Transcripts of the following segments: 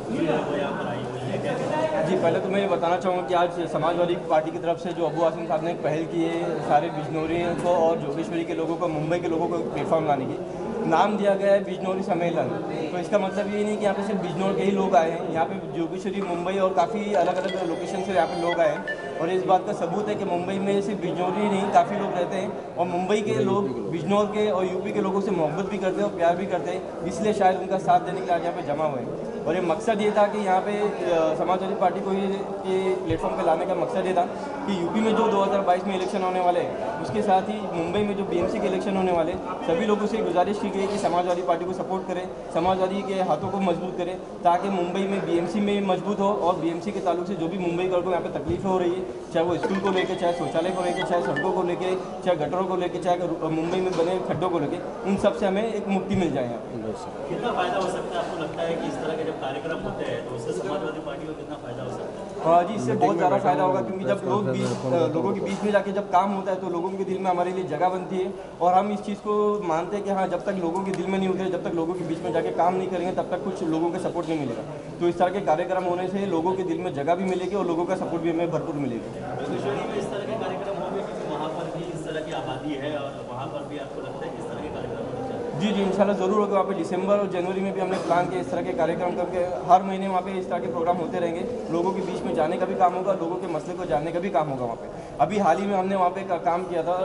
तस्वीर है वो यहाँ पर आई हुई है, क्या? जी, पहले तो मैं ये बताना चाहूँगा कि आज समाजवादी पार्टी की तरफ से जो अबू आसिम साहब ने एक पहल की है सारे बिजनौरियों को और जोगेश्वरी के लोगों को, मुंबई के लोगों को एक प्लेटफॉर्म लाने की, नाम दिया गया है बिजनौरी सम्मेलन। तो इसका मतलब ये नहीं कि यहाँ पे सिर्फ बिजनौर के ही लोग आए हैं, यहाँ पे जोगेश्वरी, मुंबई और काफ़ी अलग अलग लोकेशन से यहाँ पे लोग आए हैं। और इस बात का सबूत है कि मुंबई में सिर्फ बिजनौरी नहीं, काफ़ी लोग रहते हैं और मुंबई के लोग बिजनौर के और यूपी के लोगों से मोहब्बत भी करते हैं और प्यार भी करते हैं, इसलिए शायद उनका साथ देने के लिए आज यहाँ पे जमा हुए हैं। और ये मकसद ये था कि यहाँ पे समाजवादी पार्टी को ये प्लेटफॉर्म पे लाने का मकसद ये था कि यूपी में जो 2022 में इलेक्शन होने वाले हैं, उसके साथ ही मुंबई में जो बीएमसी के इलेक्शन होने वाले, सभी लोगों से गुजारिश की गई कि समाजवादी पार्टी को सपोर्ट करें, समाजवादी के हाथों को मजबूत करें, ताकि मुंबई में बीएमसी में मजबूत हो और बीएमसी के ताल्लुक से जो भी मुंबई को यहाँ पे तकलीफें हो रही है, चाहे वो स्कूल को लेकर, चाहे शौचालय को लेकर, चाहे सड़कों को लेकर, चाहे गटरों को लेकर, चाहे मुंबई में बने खड्डों को लेकर, उन सब से हमें एक मुक्ति मिल जाए यहाँ पे। कितना फायदा हो सकता है आपको लगता है कि इस तरह के जब कार्यक्रम होते हैं तो उससे समाजवादी पार्टी को कितना फायदा हो सकता है? हाँ जी, इससे बहुत ज़्यादा फायदा होगा, क्योंकि जब लोगों के बीच में जाके जब काम होता है तो लोगों के दिल में हमारे लिए जगह बनती है। और हम इस चीज़ को मानते हैं कि हाँ, जब तक लोगों के दिल में नहीं उतरे, जब तक लोगों के बीच में जाके काम नहीं करेंगे, तब तक कुछ लोगों का सपोर्ट नहीं मिलेगा। तो इस तरह के कार्यक्रम होने से लोगों के दिल में जगह भी मिलेगी और लोगों का सपोर्ट भी हमें भरपूर मिलेगा। जोगेश्वरी में इस तरह के कार्यक्रम होंगे क्योंकि वहाँ पर भी इस तरह की आबादी है और वहाँ पर भी आपको लगता है कि इस तरह के कार्यक्रम होने चाहिए? जी जी, इंशाल्लाह ज़रूर होगा। वहाँ पे दिसंबर और जनवरी में भी हमने प्लान किया इस तरह के कार्यक्रम करके हर महीने वहाँ पे इस तरह के प्रोग्राम होते रहेंगे। लोगों के बीच में जाने का भी काम होगा, लोगों के मसले को जानने का भी काम होगा वहाँ पे। अभी हाल ही में हमने वहाँ पे काम किया था,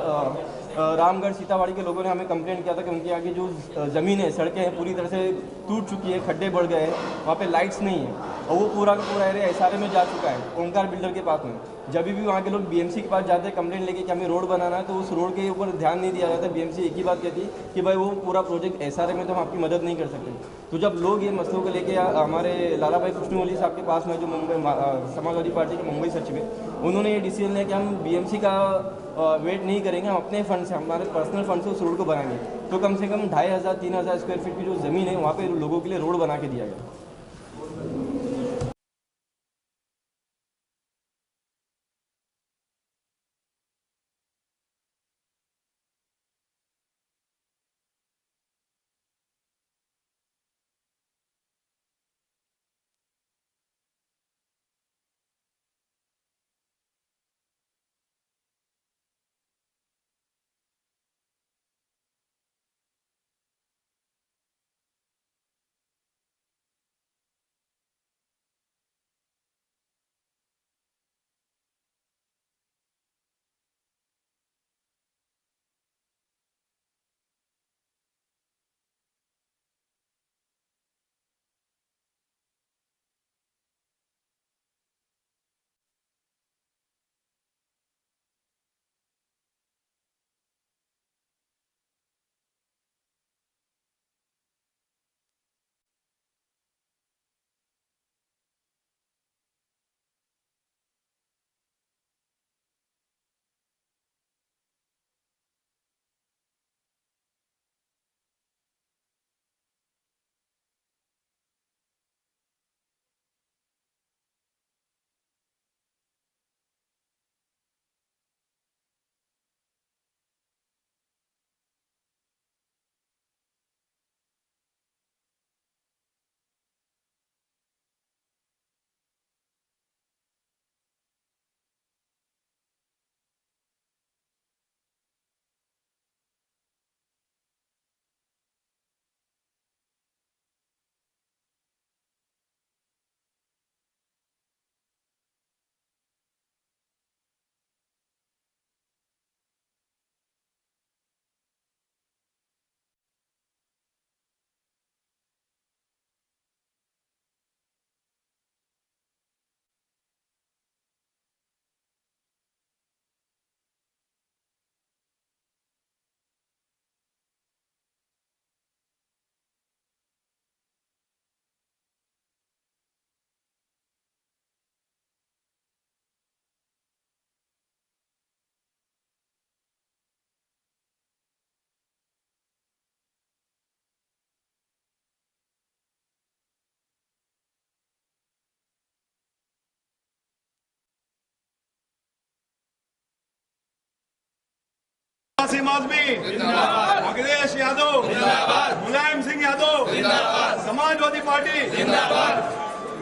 रामगढ़ सीतावाड़ी के लोगों ने हमें कंप्लेंट किया था कि उनके आगे जो ज़मीन है, सड़कें हैं, पूरी तरह से टूट चुकी है, खड्डे बढ़ गए हैं, वहाँ पे लाइट्स नहीं है और वो पूरा का पूरा एरिया एसआरए में जा चुका है, ओंकार बिल्डर के पास में। जब भी वहाँ के लोग बीएमसी के पास जाते हैं कंप्लेंट लेके कि हमें रोड बनाना है, तो उस रोड के ऊपर ध्यान नहीं दिया जाता। बीएमसी एक ही बात कहती है कि भाई वो पूरा प्रोजेक्ट एसआरए में तो हम आपकी मदद नहीं कर सकते। तो जब लोग ये मसलों को लेके हमारे लाला भाई कृष्णवली साहब के पास में, जो मुंबई समाजवादी पार्टी के मुंबई सचिव है, उन्होंने ये डिसीजन लिया कि हम बीएमसी का वेट नहीं करेंगे, हम अपने फंड से, हमारे पर्सनल फंड से उस रोड को बनाएंगे। तो कम से कम 2500-3000 स्क्वायर फीट की जो ज़मीन है, वहाँ पे लोगों के लिए रोड बना के दिया गया। आसिम आजमी, अखिलेश यादव, मुलायम सिंह यादव, समाजवादी पार्टी,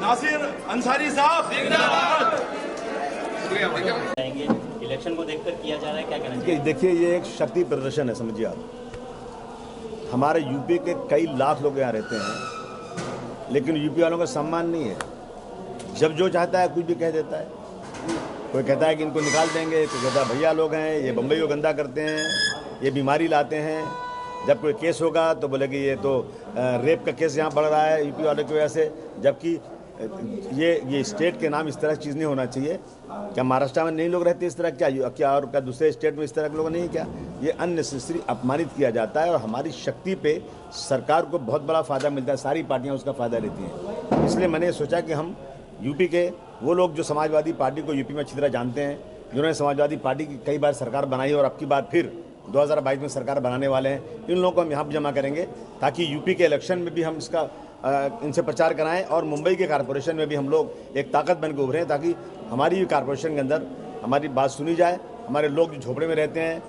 नासिर अंसारी साहब जाएंगे इलेक्शन को देखकर किया जा रहा है, क्या कहना चाहिए? देखिए ये एक शक्ति प्रदर्शन है, समझिए आप। हमारे यूपी के कई लाख लोग यहाँ रहते हैं, लेकिन यूपी वालों का सम्मान नहीं है। जब जो चाहता है कुछ भी कह देता है। कोई कहता है कि इनको निकाल देंगे, कोई कहता है भैया लोग हैं, ये बम्बई को गंदा करते हैं, ये बीमारी लाते हैं। जब कोई केस होगा तो बोले कि ये तो रेप का केस यहाँ बढ़ रहा है यूपी वालों की वजह से, जबकि ये स्टेट के नाम इस तरह की चीज़ नहीं होना चाहिए। क्या महाराष्ट्र में नहीं लोग रहते इस तरह? क्या और क्या दूसरे स्टेट में इस तरह के लोग नहीं? क्या ये अननेसेसरी अपमानित किया जाता है और हमारी शक्ति पे सरकार को बहुत बड़ा फ़ायदा मिलता है, सारी पार्टियां उसका फ़ायदा लेती हैं। इसलिए मैंने सोचा कि हम यूपी के वो लोग जो समाजवादी पार्टी को यूपी में अच्छी तरह जानते हैं, जिन्होंने समाजवादी पार्टी की कई बार सरकार बनाई और अब की बार फिर 2022 में सरकार बनाने वाले हैं, इन लोगों को हम यहाँ पर जमा करेंगे ताकि यूपी के इलेक्शन में भी हम इसका इनसे प्रचार कराएं और मुंबई के कारपोरेशन में भी हम लोग एक ताकत बन के उभरें ताकि हमारी कारपोरेशन के अंदर हमारी बात सुनी जाए। हमारे लोग जो झोपड़े में रहते हैं,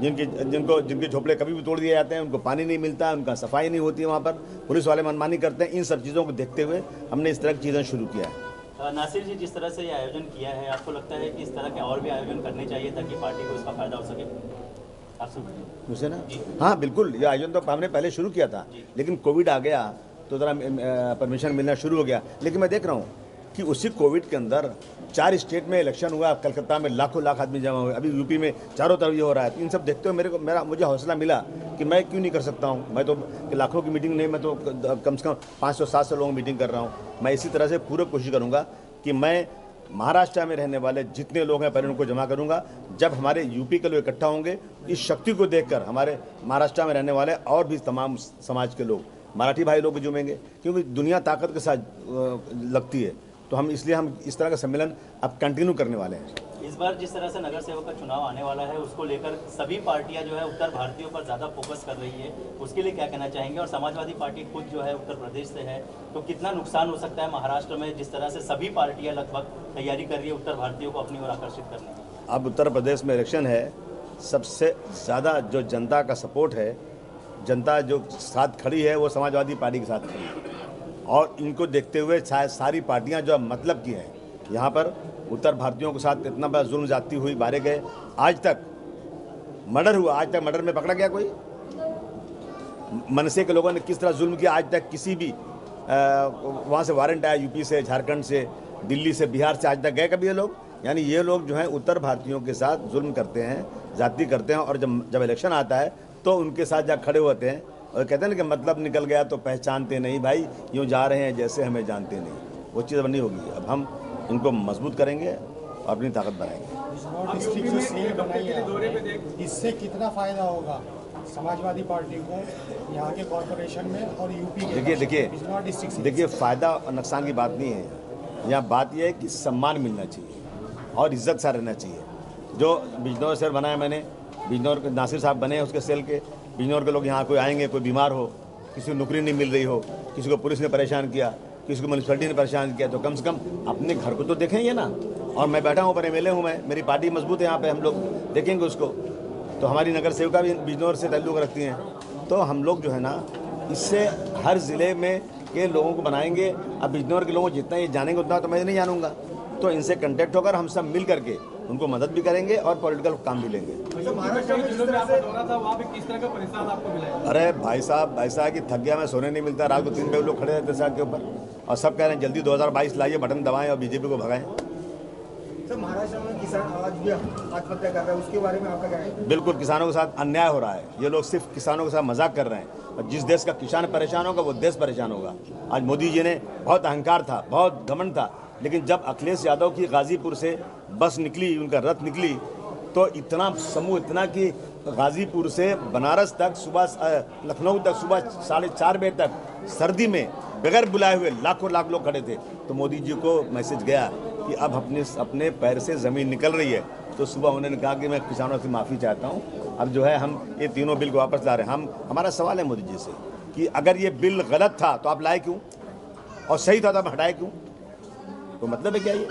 जिनके झोपड़े कभी भी तोड़ दिए जाते हैं, उनको पानी नहीं मिलता है, उनका सफाई नहीं होती है, वहाँ पर पुलिस वाले मनमानी करते हैं। इन सब चीज़ों को देखते हुए हमने इस तरह की चीज़ें शुरू किया है। नासिर जी, जिस तरह से ये आयोजन किया है, आपको लगता है कि इस तरह के और भी आयोजन करने चाहिए ताकि पार्टी को इसका फायदा हो सके? आप सुन मुझसे ना? हाँ बिल्कुल, ये आयोजन तो हमने पहले शुरू किया था, लेकिन कोविड आ गया तो ज़रा परमिशन मिलना शुरू हो गया। लेकिन मैं देख रहा हूँ कि उसी कोविड के अंदर 4 स्टेट में इलेक्शन हुआ, कलकत्ता में लाखों लाख आदमी जमा हुए, अभी यूपी में चारों तरफ ये हो रहा है। इन सब देखते हुए मुझे हौसला मिला कि मैं क्यों नहीं कर सकता हूँ। मैं तो लाखों की मीटिंग नहीं, मैं तो कम से कम 500-700 लोगों की मीटिंग कर रहा हूँ। मैं इसी तरह से पूरी कोशिश करूँगा कि मैं महाराष्ट्र में रहने वाले जितने लोग हैं पहले उनको जमा करूंगा। जब हमारे यूपी के लोग इकट्ठा होंगे, इस शक्ति को देखकर हमारे महाराष्ट्र में रहने वाले और भी तमाम समाज के लोग, मराठी भाई लोग भी जुमेंगे, क्योंकि दुनिया ताकत के साथ लगती है। तो हम इस तरह का सम्मेलन अब कंटिन्यू करने वाले हैं। इस बार जिस तरह से नगर सेवक का चुनाव आने वाला है, उसको लेकर सभी पार्टियां जो है उत्तर भारतीयों पर ज़्यादा फोकस कर रही है, उसके लिए क्या कहना चाहेंगे? और समाजवादी पार्टी खुद जो है उत्तर प्रदेश से है, तो कितना नुकसान हो सकता है महाराष्ट्र में जिस तरह से सभी पार्टियां लगभग तैयारी कर रही है उत्तर भारतीयों को अपनी ओर आकर्षित करने की? अब उत्तर प्रदेश में इलेक्शन है, सबसे ज़्यादा जो जनता का सपोर्ट है, जनता जो साथ खड़ी है वो समाजवादी पार्टी के साथ खड़ी है। और इनको देखते हुए शायद सारी पार्टियां जो मतलब की हैं, यहाँ पर उत्तर भारतीयों के साथ इतना बड़ा जुल्म जाती हुई मारे गए। आज तक मर्डर हुआ, आज तक मर्डर में पकड़ा गया कोई? मनसे के लोगों ने किस तरह जुल्म किया, आज तक किसी भी वहाँ से वारंट आया, यूपी से, झारखंड से, दिल्ली से, बिहार से, आज तक गए कभी ये लोग? यानी ये लोग जो हैं उत्तर भारतीयों के साथ जुल्म करते हैं, जाति करते हैं, और जब इलेक्शन आता है तो उनके साथ जा खड़े होते हैं और कहते हैं ना कि मतलब निकल गया तो पहचानते नहीं। भाई यूँ जा रहे हैं जैसे हमें जानते नहीं, वो चीज़ अब नहीं होगी। अब हम इनको मजबूत करेंगे और अपनी ताकत बढ़ाएंगे। इससे कितना फायदा होगा समाजवादी पार्टी को यहाँ के कॉर्पोरेशन में और यूपी के? देखिए फ़ायदा और नुकसान की बात नहीं है यहाँ। बात यह है कि सम्मान मिलना चाहिए और इज्जत सा रहना चाहिए। जो बिजनौर शहर बनाया मैंने, बिजनौर के नासिर साहब बने उसके सेल के, बिजनौर के लोग यहाँ कोई आएंगे, कोई बीमार हो, किसी को नौकरी नहीं मिल रही हो, किसी को पुलिस ने परेशान किया, किसी को म्यूनसिपैलिटी ने परेशान किया, तो कम से कम अपने घर को तो देखेंगे ना। और मैं बैठा हूँ पर MLA हूँ मैं, मेरी पार्टी मजबूत है यहाँ पे, हम लोग देखेंगे उसको। तो हमारी नगर सेविका भी बिजनौर से ताल्लुक़ रखती हैं, तो हम लोग जो है ना इससे हर ज़िले में के लोगों को बनाएंगे। अब बिजनौर के लोगों को जितना ये जानेंगे उतना तो मैं नहीं जानूंगा, तो इनसे कांटेक्ट होकर हम सब मिल करके उनको मदद भी करेंगे और पॉलिटिकल काम भी लेंगे। अरे भाई साहब कि थक गया मैं, सोने नहीं मिलता, रात को 3 बजे लोग खड़े रहते सड़क के ऊपर और सब कह रहे हैं जल्दी 2022 लाइए, बटन दबाएं और बीजेपी को भगाएं। सर महाराष्ट्र में किसान आज भी आत्महत्या कर रहे हैं, उसके बारे में आपका क्या है? बिल्कुल, किसानों के साथ अन्याय हो रहा है। ये लोग सिर्फ किसानों के साथ मजाक कर रहे हैं, और जिस देश का किसान परेशान होगा वो देश परेशान होगा। आज मोदी जी ने बहुत अहंकार था, बहुत घमंड था, लेकिन जब अखिलेश यादव की गाजीपुर से बस निकली, उनका रथ निकली, तो इतना समूह, इतना कि गाजीपुर से बनारस तक, सुबह लखनऊ तक सुबह 4:30 बजे तक सर्दी में बगैर बुलाए हुए लाखों लाख लोग खड़े थे। तो मोदी जी को मैसेज गया कि अब अपने पैर से ज़मीन निकल रही है। तो सुबह उन्होंने कहा कि मैं किसानों से माफ़ी चाहता हूँ, अब जो है हम ये तीनों बिल को वापस ला रहे हैं। हमारा सवाल है मोदी जी से कि अगर ये बिल गलत था तो आप लाए क्यों, और सही था तो आप हटाए क्यों? तो मतलब है क्या ये?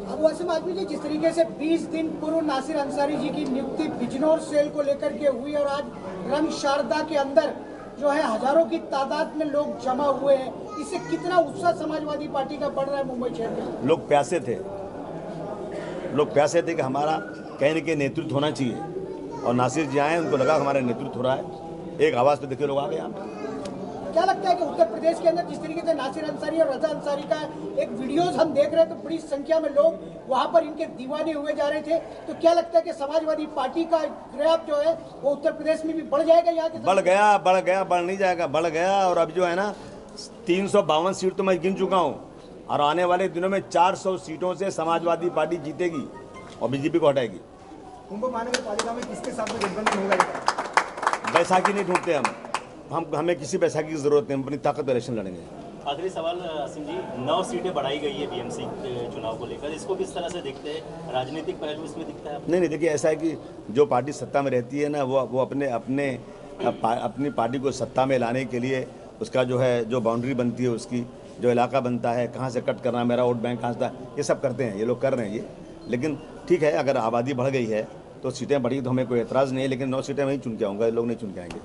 अबू आसिम आजमी जी, जिस तरीके से 20 दिन पूर्व नासिर अंसारी जी की नियुक्ति बिजनौर सेल को लेकर के हुई और आज रंग शारदा के अंदर जो है हजारों की तादाद में लोग जमा हुए हैं, इससे कितना उत्साह समाजवादी पार्टी का बढ़ रहा है मुंबई शहर में? लोग प्यासे थे कि हमारा कहीं न कहीं नेतृत्व होना चाहिए, और नासिर जी आए, उनको लगा हमारा नेतृत्व हो रहा है, एक आवाज़ पे देखिए लोग आ गए यहाँ पे। क्या लगता है कि उत्तर प्रदेश के अंदर जिस तरीके से नासिर अंसारी और रजा अंसारी का एक वीडियोस हम देख रहे हैं, तो बड़ी संख्या में लोग वहां पर इनके दीवाने हुए जा रहे थे, तो क्या लगता है कि समाजवादी पार्टी का ग्रैब जो है वो उत्तर प्रदेश में भी बढ़ जाएगा? यहाँ के बढ़ नहीं जाएगा, बढ़ गया। और अब जो है ना 352 सीट तो मैं गिन चुका हूँ, और आने वाले दिनों में 400 सीटों से समाजवादी पार्टी जीतेगी और बीजेपी को हटाएगी। मुंबई महानगर पालिका में किसके साथ में गठबंधन होगा? बैसाखी नहीं ढूंढते हमें किसी बैसाखी की जरूरत नहीं, हम अपनी ताकत पर इलेक्शन लड़ेंगे। आखिरी सवाल असीम जी, 9 सीटें बढ़ाई गई है बीएमसी चुनाव को लेकर, इसको किस तरह से देखते हैं? राजनीतिक पहलू इसमें दिखता है? नहीं, देखिए ऐसा है कि जो पार्टी सत्ता में रहती है ना, वो अपनी पार्टी को सत्ता में लाने के लिए उसका जो बाउंड्री बनती है, उसकी जो इलाका बनता है, कहाँ से कट करना, मेरा वोट बैंक कहाँ से, ये सब करते हैं, ये लोग कर रहे हैं ये। लेकिन ठीक है, अगर आबादी बढ़ गई है तो सीटें बढ़ी तो हमें कोई एतराज़ नहीं है, लेकिन 9 सीटें मैं ही चुन के आऊँगा, लोग नहीं चुन के आएंगे।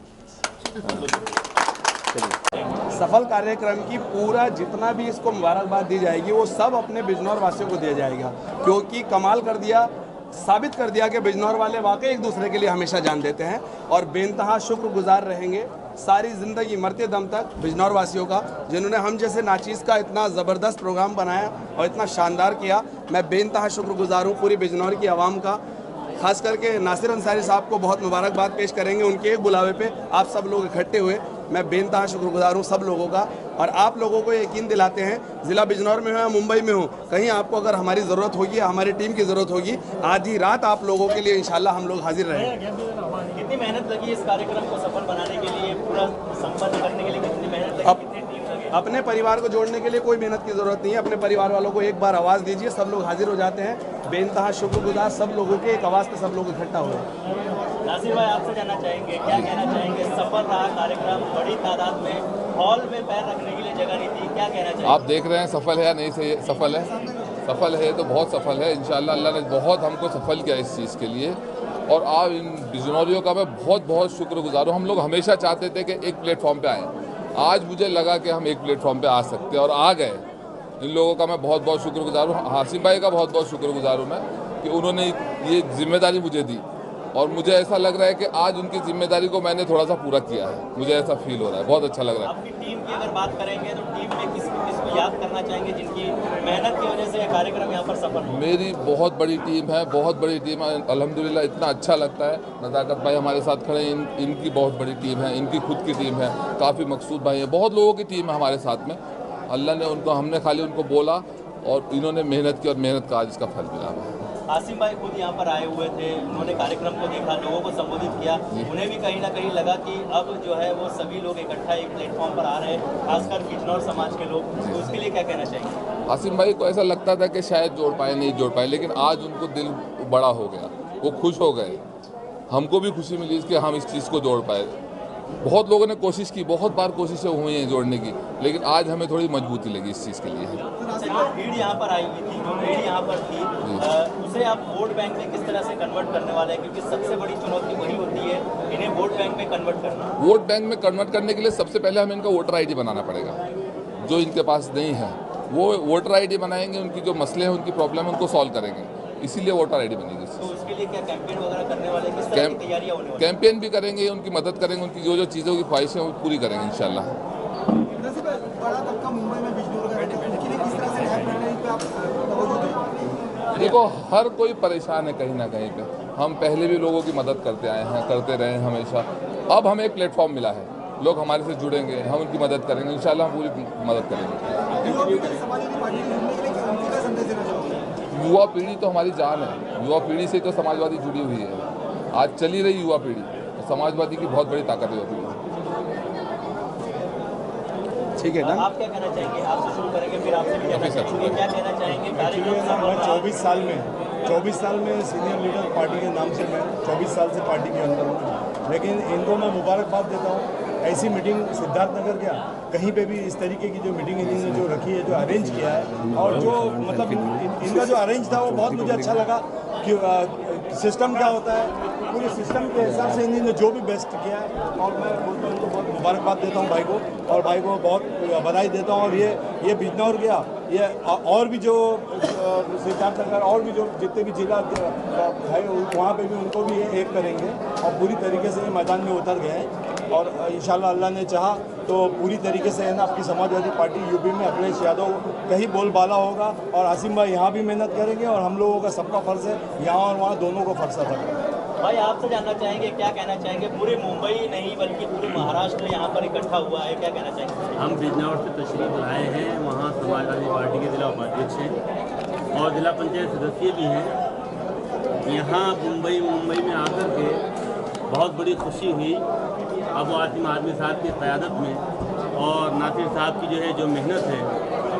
सफल कार्यक्रम की पूरा जितना भी इसको मुबारकबाद दी जाएगी वो सब अपने बिजनौर वासियों को दिया जाएगा, क्योंकि कमाल कर दिया, साबित कर दिया कि बिजनौर वाले वाकई एक दूसरे के लिए हमेशा जान देते हैं, और बेइंतहा शुक्रगुजार रहेंगे सारी ज़िंदगी मरते दम तक बिजनौर वासियों का, जिन्होंने हम जैसे नाचीज़ का इतना ज़बरदस्त प्रोग्राम बनाया और इतना शानदार किया। मैं बेइंतहा शुक्रगुजार हूँ पूरी बिजनौर की आवाम का। खास करके नासिर अंसारी साहब को बहुत मुबारकबाद पेश करेंगे, उनके एक बुलावे पे आप सब लोग इकट्ठे हुए, मैं बेइंतहा शुक्रगुजार हूँ सब लोगों का। और आप लोगों को यकीन दिलाते हैं, ज़िला बिजनौर में हो या मुंबई में हो, कहीं आपको अगर हमारी ज़रूरत होगी या हमारी टीम की ज़रूरत होगी, आधी रात आप लोगों के लिए इंशाल्लाह हम लोग हाजिर रहेंगे। कितनी मेहनत लगी इस कार्यक्रम को सफल बनाने के लिए, पूरा संपन्न करने के लिए कितनी मेहनत लगी, कितनी टीम लगी? अपने परिवार को जोड़ने के लिए कोई मेहनत की ज़रूरत नहीं है, अपने परिवार वालों को एक बार आवाज़ दीजिए, सब लोग हाजिर हो जाते हैं। बेइंतहा शुक्रगुजार सब लोगों के, एक आवाज़ पे सब लोग इकट्ठा हुए। नासिर भाई, आपसे जानना चाहेंगे, क्या कहना चाहेंगे? सफल रहा कार्यक्रम, बड़ी तादाद में हॉल में पैर रखने के लिए जगह नहीं थी, क्या कहना चाहेंगे? आप देख रहे हैं सफल है या नहीं? सही सफल है, सफल है तो बहुत सफल है। इंशाल्लाह अल्लाह ने बहुत हमको सफल किया इस चीज़ के लिए, और आप इन बिजनौरियों का मैं बहुत बहुत शुक्रगुजार हूँ। हम लोग हमेशा चाहते थे कि एक प्लेटफॉर्म पे आएँ, आज मुझे लगा कि हम एक प्लेटफॉर्म पे आ सकते हैं और आ गए। इन लोगों का मैं बहुत बहुत शुक्रगुजार हूँ, हासिम भाई का बहुत बहुत शुक्रगुजार हूँ मैं, कि उन्होंने ये जिम्मेदारी मुझे दी, और मुझे ऐसा लग रहा है कि आज उनकी जिम्मेदारी को मैंने थोड़ा सा पूरा किया है, मुझे ऐसा फील हो रहा है, बहुत अच्छा लग रहा है। आपकी टीम की अगर बात करेंगे तो टीम में किसको याद करना चाहेंगे जिनकी मेहनत की वजह से ये कार्यक्रम यहाँ पर सफल हुआ? मेरी बहुत बड़ी टीम है, बहुत बड़ी टीम है, अल्हम्दुलिल्लाह इतना अच्छा लगता है। नज़ाकत भाई हमारे साथ खड़े हैं, इनकी बहुत बड़ी टीम है, इनकी खुद की टीम है, काफ़ी मकसूद भाई है, बहुत लोगों की टीम है हमारे साथ में। अल्लाह ने उनको, हमने खाली उनको बोला और इन्होंने मेहनत की, और मेहनत का आज इसका फल मिला है। आसिम भाई खुद यहाँ पर आए हुए थे, उन्होंने कार्यक्रम को देखा, लोगों को संबोधित किया, उन्हें भी कहीं ना कहीं लगा कि अब जो है वो सभी लोग इकट्ठा एक प्लेटफॉर्म पर आ रहे हैं, खासकर बिजनौर समाज के लोग, तो उसके लिए क्या कहना चाहिए? आसिम भाई को ऐसा लगता था कि शायद जोड़ पाए, नहीं जोड़ पाए, लेकिन आज उनको दिल बड़ा हो गया, वो खुश हो गए। हमको भी खुशी मिली कि हम इस चीज़ को जोड़ पाए। बहुत लोगों ने कोशिश की, बहुत बार कोशिशें हुई हैं जोड़ने की, लेकिन आज हमें थोड़ी मजबूती लगी इस चीज़ के लिए। जो भीड़ यहाँ पर आई हुई थी, जो भीड़ यहाँ पर थी, उसे आप वोट बैंक में किस तरह से कन्वर्ट करने वाले हैं? क्योंकि सबसे बड़ी चुनौती वही होती है, इन्हें वोट बैंक में कन्वर्ट करना। वोट बैंक में कन्वर्ट करने के लिए सबसे पहले हमें इनका वोटर ID बनाना पड़ेगा, जो इनके पास नहीं है। वो वोटर ID बनाएंगे, उनकी जो मसले हैं, उनकी प्रॉब्लम है, उनको सॉल्व करेंगे, इसीलिए वोटर ID बनेगी। तो उसके लिए क्या कैंपेन वगैरह करने वाले, किस तरह की तैयारियां होने वाली? कैंपेन भी करेंगे, उनकी मदद करेंगे, उनकी जो जो चीज़ों की ख्वाहिशें हैं वो पूरी करेंगे इंशाल्लाह। बड़ा तबका मुंबई में बिजनौर का किस तरह से न्याय प्रणाली पे आप देखो, हर कोई परेशान है कहीं ना कहीं पे। हम पहले भी लोगों की मदद करते आए हैं, करते रहे हैं हमेशा। अब हमें एक प्लेटफॉर्म मिला है, लोग हमारे से जुड़ेंगे, हम उनकी मदद करेंगे, इंशाल्लाह हम पूरी मदद करेंगे। युवा पीढ़ी तो हमारी जान है, युवा पीढ़ी से तो समाजवादी जुड़ी हुई है। आज चली रही युवा पीढ़ी, समाजवादी की बहुत बड़ी ताकत है युवा पीढ़ी। ठीक है ना? आप क्या कहना चाहेंगे? आपसे शुरू करेंगे, फिर आपसे भी कहना चाहेंगे, क्या कहना चाहेंगे? मैं 24 साल में सीनियर लीडर पार्टी के नाम से मैं 24 साल से पार्टी के अंदर हूँ, लेकिन इनको मैं मुबारकबाद देता हूँ। ऐसी मीटिंग सिद्धार्थनगर क्या कहीं पे भी इस तरीके की जो मीटिंग इन्होंने जो रखी है, जो अरेंज किया है, और जो मतलब इनका जो अरेंज था वो बहुत मुझे अच्छा लगा कि सिस्टम क्या होता है पूरे सिस्टम के हिसाब से इन्होंने जो भी बेस्ट किया है, और मैं बोलता हूँ उनको बहुत मुबारकबाद देता हूँ भाई को, और भाई को बहुत बधाई देता हूँ। और ये बिजनौर गया, ये और भी जो सिद्धार्थनगर और भी जो जितने भी जिला है वहाँ पे भी उनको भी एक करेंगे, और पूरी तरीके से ये मैदान में उतर गए हैं। और इंशाल्लाह अल्लाह ने चाहा तो पूरी तरीके से है ना आपकी समाजवादी पार्टी यूपी में अखिलेश यादव कहीं बोलबाला होगा, और आसिम भाई यहाँ भी मेहनत करेंगे, और हम लोगों का सबका फ़र्ज़ है यहाँ और वहाँ दोनों को फ़र्ज अदा करना। भाई आपसे जानना चाहेंगे, क्या कहना चाहेंगे, पूरे मुंबई नहीं बल्कि पूरे महाराष्ट्र यहाँ पर इकट्ठा हुआ है, क्या कहना चाहेंगे? हम बिजनौर से तशरीफ लाए हैं, वहाँ समाजवादी पार्टी के जिला उपाध्यक्ष हैं और जिला पंचायत सदस्य भी हैं। यहाँ मुंबई में आकर के बहुत बड़ी खुशी हुई अबू आसिम आज़मी साहब की क़यादत में, और नासिर साहब की जो मेहनत है,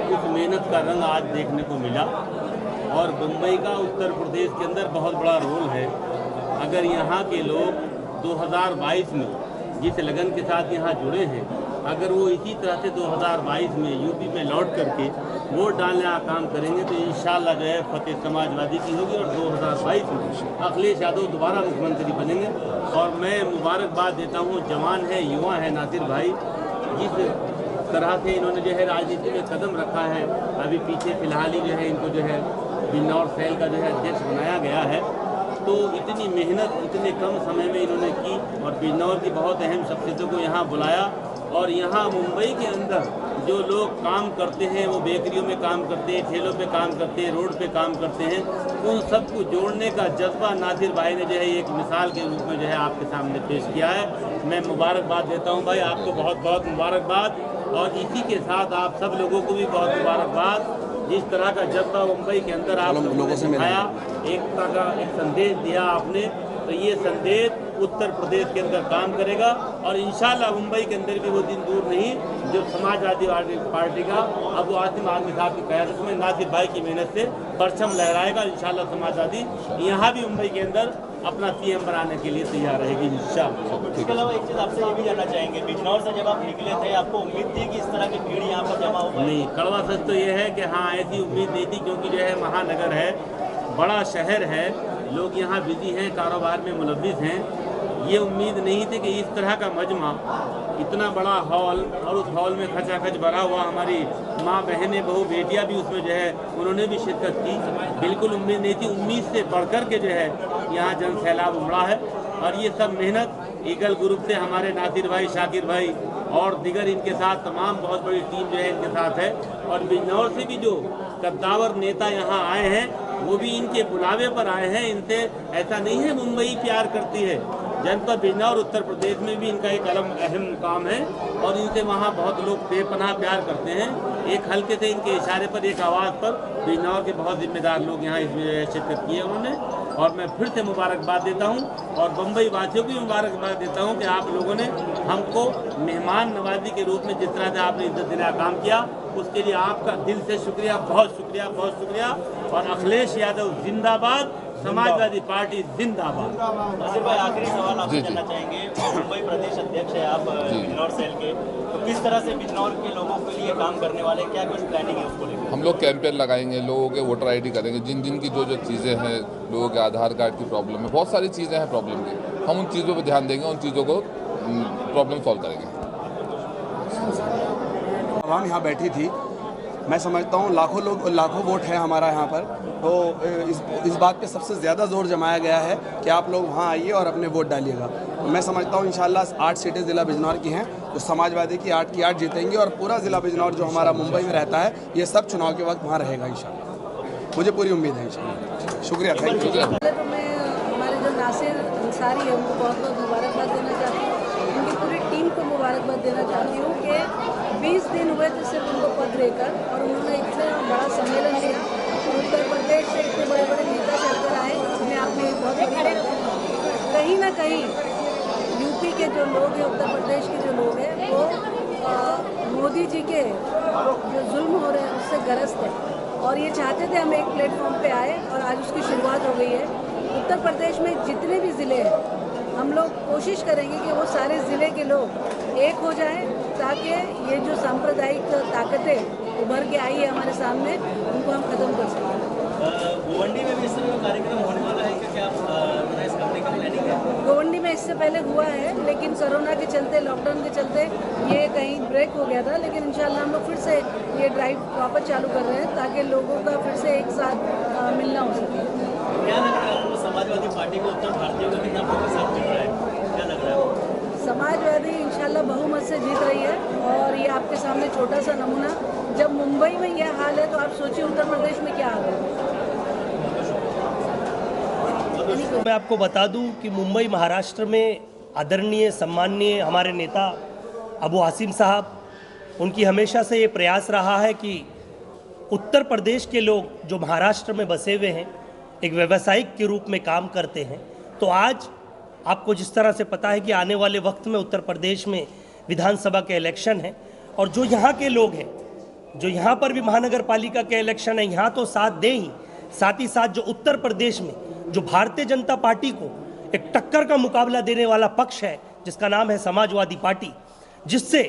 उस मेहनत का रंग आज देखने को मिला। और मुंबई का उत्तर प्रदेश के अंदर बहुत बड़ा रोल है। अगर यहाँ के लोग 2022 में जिस लगन के साथ यहाँ जुड़े हैं, अगर वो इसी तरह से 2022 में यूपी में लौट करके वोट डालने का काम करेंगे तो इंशाल्लाह फतेह समाजवादी की होगी, और 2022 में अखिलेश यादव दोबारा मुख्यमंत्री बनेंगे। और मैं मुबारकबाद देता हूँ, जवान है, युवा है नासिर भाई, जिस तरह से इन्होंने राजनीति में कदम रखा है। अभी पीछे फिलहाल ही इनको बिजनौर सेल का अध्यक्ष बनाया गया है। तो इतनी मेहनत इतने कम समय में इन्होंने की, और बिजनौर की बहुत अहम शख्सियतों को यहाँ बुलाया। और यहाँ मुंबई के अंदर जो लोग काम करते हैं, वो बेकरियों में काम करते हैं, ठेलों पे काम करते हैं, रोड पे काम करते हैं, उन सबको जोड़ने का जज्बा नासिर भाई ने एक मिसाल के रूप में आपके सामने पेश किया है। मैं मुबारकबाद देता हूँ भाई, आपको बहुत बहुत मुबारकबाद। और इसी के साथ आप सब लोगों को भी बहुत मुबारकबाद, जिस तरह का जज्बा मुंबई के अंदर आप लोगों से दिखाया, एकता का एक संदेश दिया आपने, तो ये संदेश उत्तर प्रदेश के अंदर काम करेगा। और इंशाल्लाह मुंबई के अंदर भी वो दिन दूर नहीं जो समाजवादी पार्टी का अबू आसिम आज़मी साहब की क़यादत में नासिर भाई की मेहनत से परचम लहराएगा। इंशाल्लाह समाजवादी यहाँ भी मुंबई के अंदर अपना सीएम बनाने के लिए तैयार रहेगी इंशाल्लाह। इसके अलावा एक चीज़ आपसे ये भी जानना चाहेंगे, बिजनौर से जब आप निकले थे, आपको उम्मीद थी कि इस तरह की भीड़ यहाँ पर जमा होगा? नहीं, कड़वा सच तो ये है कि हाँ, ऐसी उम्मीद नहीं थी, क्योंकि महानगर है, बड़ा शहर है, लोग यहाँ बिजी हैं, कारोबार में मुलव्विस हैं। ये उम्मीद नहीं थी कि इस तरह का मजमा, इतना बड़ा हॉल, और उस हॉल में खचाखच भरा हुआ, हमारी माँ बहनें बहू बेटियाँ भी उसमें उन्होंने भी शिरकत की। बिल्कुल उम्मीद नहीं थी, उम्मीद से बढ़कर के यहाँ जन सैलाब उमड़ा है। और ये सब मेहनत ईगल ग्रुप से हमारे नासिर भाई, शाकिर भाई और दिगर इनके साथ तमाम बहुत बड़ी टीम इनके साथ है। और बिजनौर से भी जो कद्दावर नेता यहाँ आए हैं, वो भी इनके बुलावे पर आए हैं। इनसे ऐसा नहीं है मुंबई प्यार करती है, जनपद बिजनौर उत्तर प्रदेश में भी इनका एक अहम मुकाम है, और इनसे वहाँ बहुत लोग बेपनाह प्यार करते हैं। एक हल्के से इनके इशारे पर, एक आवाज़ पर बिजनौर के बहुत जिम्मेदार लोग यहाँ इसमें शिरकत की है उन्होंने। और मैं फिर से मुबारकबाद देता हूँ, और बम्बई वासियों को भी मुबारकबाद देता हूँ कि आप लोगों ने हमको मेहमान नवाजी के रूप में जिस तरह से आपने इज्जत देने का काम किया, उसके लिए आपका दिल से शुक्रिया, बहुत शुक्रिया, बहुत शुक्रिया। और अखिलेश यादव जिंदाबाद, समाजवादी पार्टी जिंदाबाद। नासिर भाई, आखिरी सवाल आपसे जानना चाहेंगे, मुंबई प्रदेश अध्यक्ष है आप बिजनौर सेल के, तो किस तरह से बिजनौर के लोगों के लिए काम करने वाले, क्या कुछ प्लानिंग है उसको लेकर? हम लोग कैंपेन लगाएंगे, लोगों के वोटर ID करेंगे, जिन की जो चीज़ें हैं, लोगों के आधार कार्ड की प्रॉब्लम है, बहुत सारी चीज़ें हैं प्रॉब्लम की, हम उन चीज़ों पर ध्यान देंगे, उन चीज़ों को प्रॉब्लम सॉल्व करेंगे। आवाम यहाँ बैठी थी, मैं समझता हूँ लाखों वोट है हमारा यहाँ पर, तो इस बात पे सबसे ज़्यादा जोर जमाया गया है कि आप लोग वहाँ आइए और अपने वोट डालिएगा। तो मैं समझता हूँ इंशाल्लाह 8 सीटें ज़िला बिजनौर की हैं, तो समाजवादी की 8 की 8 जीतेंगे, और पूरा ज़िला बिजनौर जो हमारा मुंबई में रहता है, ये सब चुनाव के वक्त वहाँ रहेगा इंशाल्लाह। मुझे पूरी उम्मीद है इंशाल्लाह। शुक्रिया, थैंक यू। तो मैं हमारे जो नासिर अंसारी है उनको बहुत बहुत मुबारकबाद देना चाहती हूँ, उनकी पूरी टीम को मुबारकबाद देना चाहती हूँ कि 20 दिन हुए थे सिर्फ उनको पद लेकर, और उन्होंने इतना बड़ा सम्मेलन लिया, उत्तर प्रदेश से इतने बड़े बड़े नेता चलकर आए, अपने आप में बहुत बड़ी बात है। कहीं ना कहीं यूपी के जो लोग हैं, उत्तर प्रदेश के जो लोग हैं, वो मोदी जी के जो जुल्म हो रहे हैं उससे ग्रस्त है, और ये चाहते थे हम एक प्लेटफॉर्म पे आए, और आज उसकी शुरुआत हो गई है। उत्तर प्रदेश में जितने भी ज़िले हैं, हम लोग कोशिश करेंगे कि वो सारे ज़िले के लोग एक हो जाएं, ताकि ये जो सांप्रदायिक ताकतें उभर के आई है हमारे सामने, उनको हम खत्म कर सकें। भुवंडी में भी इस तरह का कार्यक्रम होने वाला है, क्या आप ऑर्गेनाइज करने का प्लानिंग है? इससे पहले हुआ है, लेकिन कोरोना के चलते, लॉकडाउन के चलते ये कहीं ब्रेक हो गया था। लेकिन इंशाल्लाह हम लोग फिर से ये ड्राइव वापस चालू कर रहे हैं ताकि लोगों का फिर से एक साथ मिलना हो सके। क्या लग रहा है आपको समाजवादी पार्टी को उत्तर भारतीयों का कितना प्रतिशत मिल रहा है, क्या लग रहा है? समाजवादी इंशाल्लाह बहुमत से जीत रही है और ये आपके सामने छोटा सा नमूना, जब मुंबई में यह हाल है तो आप सोचिए उत्तर प्रदेश में क्या हाल है। मैं आपको बता दूं कि मुंबई महाराष्ट्र में आदरणीय सम्माननीय हमारे नेता अबू हासिम साहब, उनकी हमेशा से ये प्रयास रहा है कि उत्तर प्रदेश के लोग जो महाराष्ट्र में बसे हुए हैं, एक व्यावसायिक के रूप में काम करते हैं। तो आज आपको जिस तरह से पता है कि आने वाले वक्त में उत्तर प्रदेश में विधानसभा के इलेक्शन हैं और जो यहाँ के लोग हैं, जो यहाँ पर भी महानगर पालिका के इलेक्शन है, यहाँ तो साथ दे ही, साथ ही साथ जो उत्तर प्रदेश में जो भारतीय जनता पार्टी को एक टक्कर का मुकाबला देने वाला पक्ष है जिसका नाम है समाजवादी पार्टी, जिससे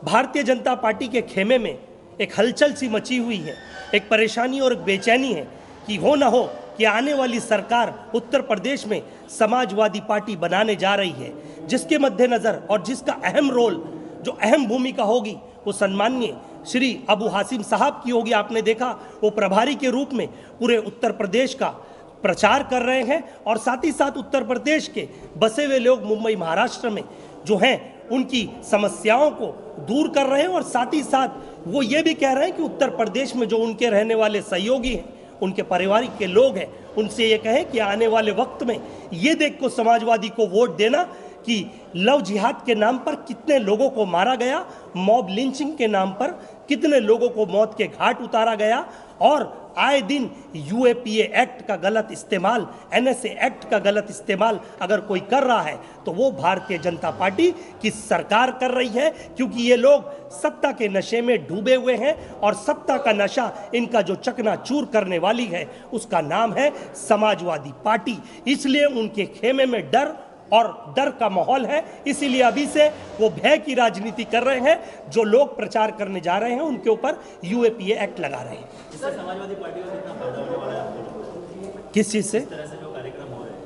भारतीय जनता पार्टी के खेमे में एक हलचल सी मची हुई है, एक परेशानी और एक बेचैनी है कि हो ना हो कि आने वाली सरकार उत्तर प्रदेश में समाजवादी पार्टी बनाने जा रही है, जिसके मद्देनज़र और जिसका अहम रोल, जो अहम भूमिका होगी वो सम्माननीय श्री अबू हासिम साहब की होगी। आपने देखा वो प्रभारी के रूप में पूरे उत्तर प्रदेश का प्रचार कर रहे हैं और साथ ही साथ उत्तर प्रदेश के बसे हुए लोग मुंबई महाराष्ट्र में जो हैं उनकी समस्याओं को दूर कर रहे हैं और साथ ही साथ वो ये भी कह रहे हैं कि उत्तर प्रदेश में जो उनके रहने वाले सहयोगी हैं, उनके पारिवारिक के लोग हैं, उनसे ये कहें कि आने वाले वक्त में ये देख को समाजवादी को वोट देना कि लव जिहाद के नाम पर कितने लोगों को मारा गया, मॉब लिंचिंग के नाम पर कितने लोगों को मौत के घाट उतारा गया और आए दिन यूएपीए एक्ट का गलत इस्तेमाल, एनएसए एक्ट का गलत इस्तेमाल अगर कोई कर रहा है तो वो भारतीय जनता पार्टी की सरकार कर रही है, क्योंकि ये लोग सत्ता के नशे में डूबे हुए हैं और सत्ता का नशा इनका जो चकनाचूर करने वाली है उसका नाम है समाजवादी पार्टी। इसलिए उनके खेमे में डर और डर का माहौल है, इसीलिए अभी से वो भय की राजनीति कर रहे हैं। जो लोग प्रचार करने जा रहे हैं उनके ऊपर यूएपीए एक्ट लगा रहे हैं। इससे समाजवादी पार्टी को कितना फायदा होने वाला है आपको? किस चीज़ से? इस तरह से जो कार्यक्रम हो रहे हैं,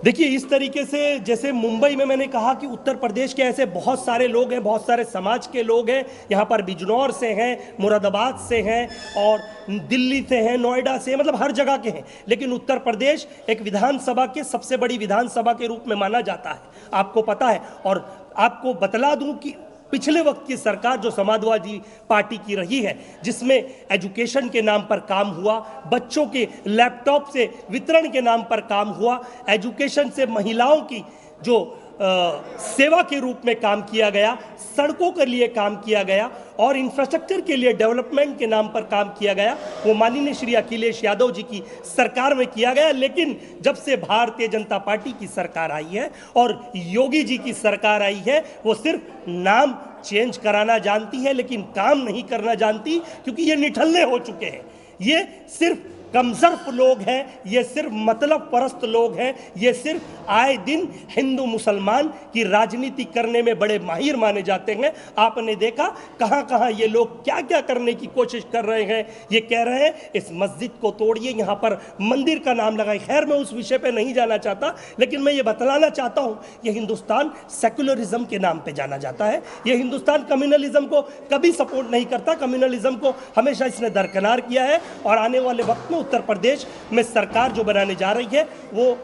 देखिए इस तरीके से जैसे मुंबई में मैंने कहा कि उत्तर प्रदेश के ऐसे बहुत सारे लोग हैं, बहुत सारे समाज के लोग हैं, यहाँ पर बिजनौर से हैं, मुरादाबाद से हैं और दिल्ली से हैं, नोएडा से, मतलब हर जगह के हैं। लेकिन उत्तर प्रदेश एक विधानसभा के सबसे बड़ी विधानसभा के रूप में माना जाता है, आपको पता है। और आपको बतला दूं कि पिछले वक्त की सरकार जो समाजवादी पार्टी की रही है, जिसमें एजुकेशन के नाम पर काम हुआ, बच्चों के लैपटॉप से वितरण के नाम पर काम हुआ, एजुकेशन से महिलाओं की जो सेवा के रूप में काम किया गया, सड़कों के लिए काम किया गया और इंफ्रास्ट्रक्चर के लिए डेवलपमेंट के नाम पर काम किया गया, वो माननीय श्री अखिलेश यादव जी की सरकार में किया गया। लेकिन जब से भारतीय जनता पार्टी की सरकार आई है और योगी जी की सरकार आई है, वो सिर्फ नाम चेंज कराना जानती है लेकिन काम नहीं करना जानती, क्योंकि ये निठल्ले हो चुके हैं। ये सिर्फ कमजर्फ लोग हैं, ये सिर्फ मतलब परस्त लोग हैं, ये सिर्फ आए दिन हिंदू मुसलमान की राजनीति करने में बड़े माहिर माने जाते हैं। आपने देखा कहाँ कहाँ ये लोग क्या क्या करने की कोशिश कर रहे हैं। ये कह रहे हैं इस मस्जिद को तोड़िए, यहाँ पर मंदिर का नाम लगाए। खैर मैं उस विषय पे नहीं जाना चाहता, लेकिन मैं ये बतलाना चाहता हूँ ये हिंदुस्तान सेकुलरिज्म के नाम पे जाना जाता है। ये हिंदुस्तान कम्युनलिज्म को कभी सपोर्ट नहीं करता, कम्युनलिज्म को हमेशा इसने दरकिनार किया है और आने वाले वक्त में उत्तर प्रदेश में सरकार जो बनाने जा रही है वो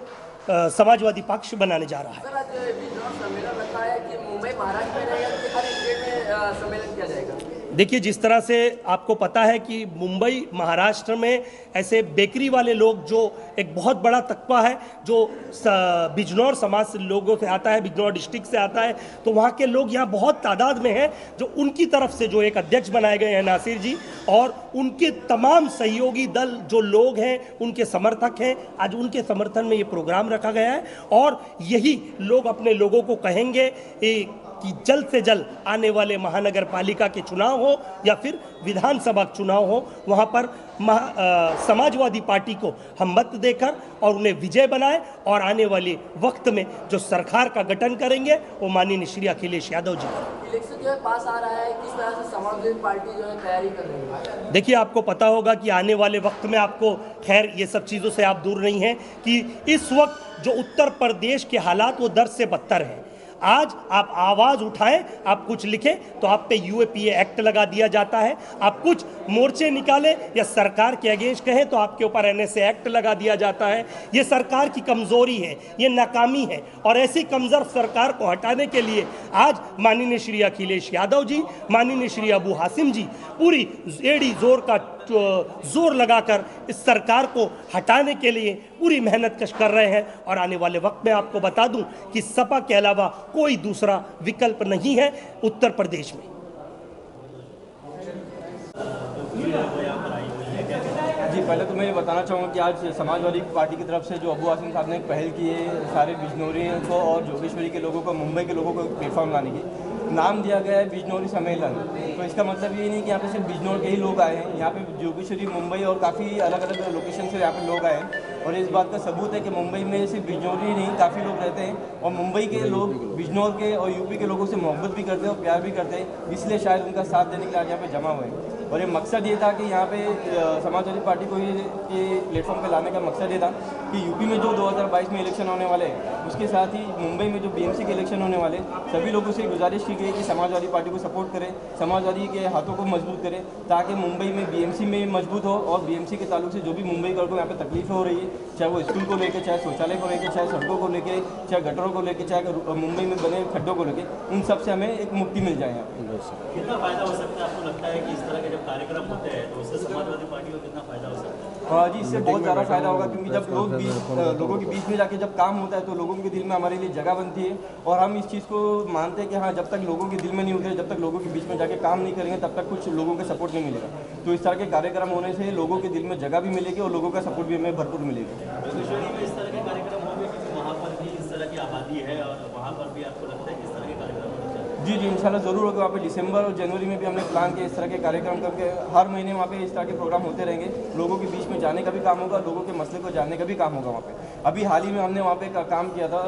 समाजवादी पक्ष बनाने जा रहा है। सर, आज सम्मेलन रखा है कि मुंबई महाराष्ट्र में रहेगा कि हर स्टेट में सम्मेलन किया जाएगा? देखिए जिस तरह से आपको पता है कि मुंबई महाराष्ट्र में ऐसे बेकरी वाले लोग जो एक बहुत बड़ा तबका है जो बिजनौर समाज से लोगों से आता है, बिजनौर डिस्ट्रिक्ट से आता है, तो वहाँ के लोग यहाँ बहुत तादाद में हैं जो उनकी तरफ से जो एक अध्यक्ष बनाए गए हैं नासिर जी और उनके तमाम सहयोगी दल जो लोग हैं उनके समर्थक हैं। आज उनके समर्थन में ये प्रोग्राम रखा गया है और यही लोग अपने लोगों को कहेंगे कि जल्द से जल्द आने वाले महानगर पालिका के चुनाव हो या फिर विधानसभा चुनाव हो, वहाँ पर समाजवादी पार्टी को हम मत देकर और उन्हें विजय बनाए और आने वाले वक्त में जो सरकार का गठन करेंगे वो माननीय श्री अखिलेश यादव जी करेंगे। इलेक्शन जो है पास आ रहा है, किस तरह से समाजवादी पार्टी जो है तैयारी कर रही है? देखिए, आपको पता होगा कि आने वाले वक्त में आपको, खैर ये सब चीज़ों से आप दूर नहीं हैं, कि इस वक्त जो उत्तर प्रदेश के हालात वो दर से बदतर हैं। आज आप आवाज़ उठाएं, आप कुछ लिखें तो आप पे यूएपीए एक्ट लगा दिया जाता है, आप कुछ मोर्चे निकालें या सरकार के अगेंस्ट कहें तो आपके ऊपर एनएसए एक्ट लगा दिया जाता है। ये सरकार की कमज़ोरी है, ये नाकामी है, और ऐसी कमज़ोर सरकार को हटाने के लिए आज माननीय श्री अखिलेश यादव जी, माननीय श्री अबू हासिम जी पूरी एड़ी जोर लगाकर इस सरकार को हटाने के लिए पूरी मेहनत कश कर रहे हैं। और आने वाले वक्त में आपको बता दूं कि सपा के अलावा कोई दूसरा विकल्प नहीं है उत्तर प्रदेश में। जी, पहले तो मैं ये बताना चाहूँगा कि आज समाजवादी पार्टी की तरफ से जो अबू हासिम साहब ने एक पहल की है, सारे बिजनौरियों को और जोगेश्वरी के लोगों को, मुंबई के लोगों को प्लेटफॉर्म लाने की, नाम दिया गया है बिजनौरी सम्मेलन। तो इसका मतलब ये नहीं कि यहाँ पे सिर्फ बिजनौर के ही लोग आए हैं, यहाँ पे जोगेश्वरी, मुंबई और काफ़ी अलग अलग लोकेशन से यहाँ पे लोग आए हैं। और इस बात का सबूत है कि मुंबई में सिर्फ बिजनौरी नहीं, काफ़ी लोग रहते हैं और मुंबई के लोग बिजनौर के और यूपी के लोगों से मोहब्बत भी करते हैं और प्यार भी करते हैं, इसलिए शायद उनका साथ देने के लिए आज यहाँ पे जमा हुए हैं। और ये मकसद ये था कि यहाँ पे समाजवादी पार्टी को ये प्लेटफॉर्म पे लाने का मकसद ये था कि यूपी में जो 2022 में इलेक्शन होने वाले हैं, उसके साथ ही मुंबई में जो बीएमसी के इलेक्शन होने वाले, सभी लोगों से गुजारिश की गई कि समाजवादी पार्टी को सपोर्ट करें, समाजवादी के हाथों को मजबूत करें, ताकि मुंबई में बीएमसी में मजबूत हो और बीएमसी के ताल्लुक से जो भी मुंबई को यहाँ पे तकलीफें हो रही है, चाहे वो स्कूल को लेकर, चाहे शौचालय को लेकर, चाहे सड़कों को लेकर, चाहे गटरों को लेकर, चाहे मुंबई में बने खड्डों को लेकर, उन सब से हमें एक मुक्ति मिल जाए। कितना फायदा हो सकता है आपको लगता है कि इस तरह के जब कार्यक्रम होते हैं तो उससे समाजवादी पार्टी को कितना फायदा हो सकता है? जी, इससे बहुत ज़्यादा फायदा होगा, क्योंकि जब लोगों के बीच में जाके जब काम होता है तो लोगों के दिल में हमारे लिए जगह बनती है। और हम इस चीज़ को मानते हैं कि हाँ, जब तक लोगों के दिल में नहीं उतरे, जब तक लोगों के बीच में जाके काम नहीं करेंगे, तब तक कुछ लोगों का सपोर्ट नहीं मिलेगा। तो इस तरह के कार्यक्रम होने से लोगों के दिल में जगह भी मिलेगी और लोगों का सपोर्ट भी हमें भरपूर मिलेगा। में इस तरह के कार्यक्रम होंगे क्योंकि वहाँ पर भी इस तरह की आबादी है और वहाँ पर भी आपको लगता है कि इस तरह के कार्यक्रम होने चाहिए? जी, इंशाल्लाह ज़रूर होगा। वहाँ पे दिसंबर और जनवरी में भी हमने प्लान किया इस तरह के कार्यक्रम करके हर महीने वहाँ पे इस तरह के प्रोग्राम होते रहेंगे। लोगों के बीच में जाने का भी काम होगा, लोगों के मसले को जानने का भी काम होगा वहाँ पे। अभी हाल ही में हमने वहाँ पे काम किया था,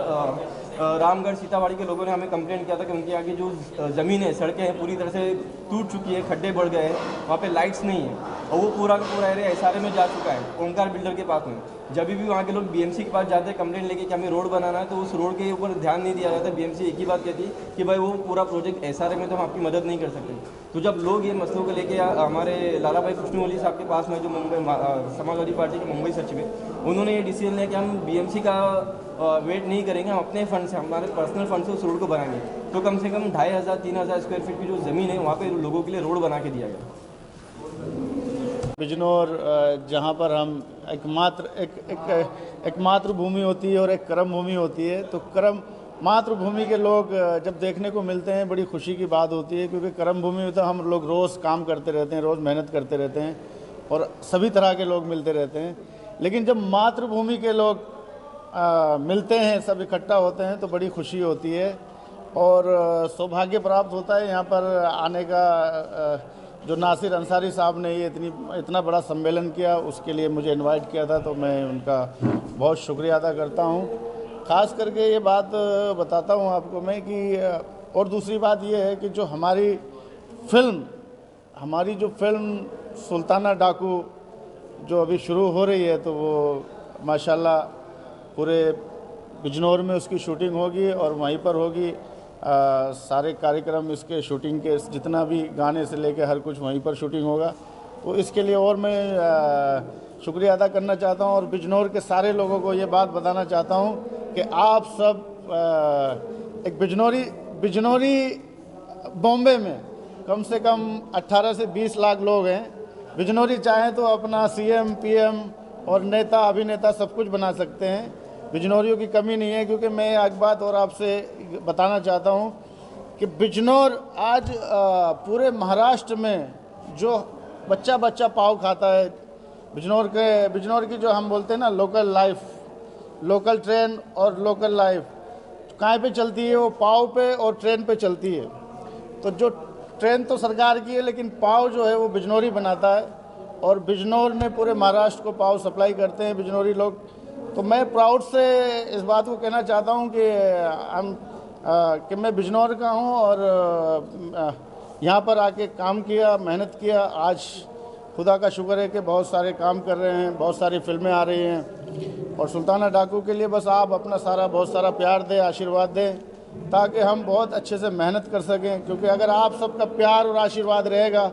रामगढ़ सीतावाड़ी के लोगों ने हमें कंप्लेंट किया था कि उनके आगे जो ज़मीन है, सड़कें हैं, पूरी तरह से टूट चुकी है, खड्डे बढ़ गए हैं, वहाँ पे लाइट्स नहीं है और वो पूरा का पूरा एरिया एसआरए में जा चुका है, ओंकार बिल्डर के पास में। जब भी वहाँ के लोग बीएमसी के पास जाते हैं कंप्लेंट लेके कि हमें रोड बनाना है, तो उस रोड के ऊपर ध्यान नहीं दिया जाता। बीएमसी एक ही बात कहती है कि भाई वो पूरा प्रोजेक्ट एसआरए में तो हम आपकी मदद नहीं कर सकते। तो जब लोग ये मसलों को लेके हमारे लाला भाई कृष्णवली साहब के पास में, जो मुंबई समाजवादी पार्टी के मुंबई सचिव है, उन्होंने ये डिसीजन लिया कि हम बीएमसी का वेट नहीं करेंगे, हम अपने फंड से, हमारे पर्सनल फंड से उस रोड को बनाएंगे। तो कम से कम 2500-3000 स्क्वायर फीट की जो ज़मीन है वहाँ पे लोगों के लिए रोड बना के दिया गया। बिजनौर जहाँ पर हम एक मातृभूमि होती है और एक कर्म भूमि होती है, तो कर्म मातृभूमि के लोग जब देखने को मिलते हैं बड़ी खुशी की बात होती है, क्योंकि कर्म भूमि में तो हम लोग रोज़ काम करते रहते हैं, रोज़ मेहनत करते रहते हैं और सभी तरह के लोग मिलते रहते हैं। लेकिन जब मातृभूमि के लोग मिलते हैं, सब इकट्ठा होते हैं, तो बड़ी खुशी होती है और सौभाग्य प्राप्त होता है यहाँ पर आने का। जो नासिर अंसारी साहब ने ये इतना बड़ा सम्मेलन किया, उसके लिए मुझे इनवाइट किया था, तो मैं उनका बहुत शुक्रिया अदा करता हूँ। ख़ास करके ये बात बताता हूँ आपको मैं कि और दूसरी बात ये है कि जो हमारी फिल्म सुल्ताना डाकू जो अभी शुरू हो रही है, तो वो माशाल्लाह पूरे बिजनौर में उसकी शूटिंग होगी और वहीं पर होगी। सारे कार्यक्रम इसके शूटिंग के, जितना भी गाने से लेकर हर कुछ वहीं पर शूटिंग होगा। तो इसके लिए और मैं शुक्रिया अदा करना चाहता हूं और बिजनौर के सारे लोगों को ये बात बताना चाहता हूं कि आप सब एक बिजनौरी बॉम्बे में कम से कम 18 से 20 लाख लोग हैं। बिजनौरी चाहें तो अपना सीएम, पीएम और नेता, अभिनेता सब कुछ बना सकते हैं। बिजनौरियों की कमी नहीं है, क्योंकि मैं एक बात और आपसे बताना चाहता हूं कि बिजनौर आज पूरे महाराष्ट्र में जो बच्चा पाव खाता है, बिजनौर की जो हम बोलते हैं ना लोकल लाइफ, लोकल ट्रेन और लोकल लाइफ, काय पे चलती है, वो पाव पे और ट्रेन पे चलती है। तो जो ट्रेन तो सरकार की है, लेकिन पाव जो है वो बिजनौरी बनाता है, और बिजनौर में पूरे महाराष्ट्र को पाव सप्लाई करते हैं बिजनौरी लोग। तो मैं प्राउड से इस बात को कहना चाहता हूँ कि मैं बिजनौर का हूँ और यहाँ पर आके काम किया, मेहनत किया। आज खुदा का शुक्र है कि बहुत सारे काम कर रहे हैं, बहुत सारी फिल्में आ रही हैं, और सुल्ताना डाकू के लिए बस आप अपना बहुत सारा प्यार दें, आशीर्वाद दें, ताकि हम बहुत अच्छे से मेहनत कर सकें। क्योंकि अगर आप सबका प्यार और आशीर्वाद रहेगा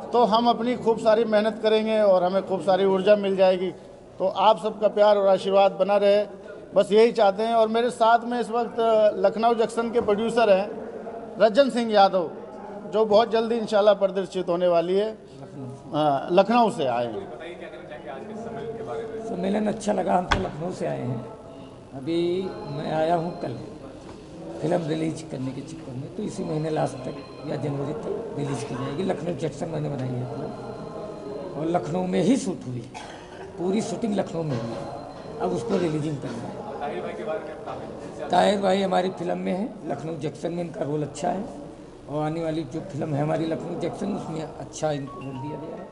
तो हम अपनी खूब सारी मेहनत करेंगे और हमें खूब सारी ऊर्जा मिल जाएगी। तो आप सबका प्यार और आशीर्वाद बना रहे, बस यही चाहते हैं। और मेरे साथ में इस वक्त लखनऊ जंक्शन के प्रोड्यूसर हैं रजन सिंह यादव, जो बहुत जल्दी इंशाल्लाह प्रदर्शित होने वाली है। लखनऊ से आए हैं। सम्मेलन अच्छा लगा, हम तो लखनऊ से आए हैं। अभी मैं आया हूँ कल फिल्म रिलीज करने के चक्कर में, तो इसी महीने लास्ट तक या जनवरी तक रिलीज़ की जाएगी। लखनऊ जंक्शन मैंने बनाई है फिल्म, और लखनऊ में ही शूट हुई, पूरी शूटिंग लखनऊ में हुई। अब उसको रिलीजिंग करना है। ताहिर भाई हमारी फिल्म में है, लखनऊ जंक्शन में इनका रोल अच्छा है, और आने वाली जो फिल्म है हमारी लखनऊ जंक्शन, उसमें अच्छा इनको रोल दिया गया है।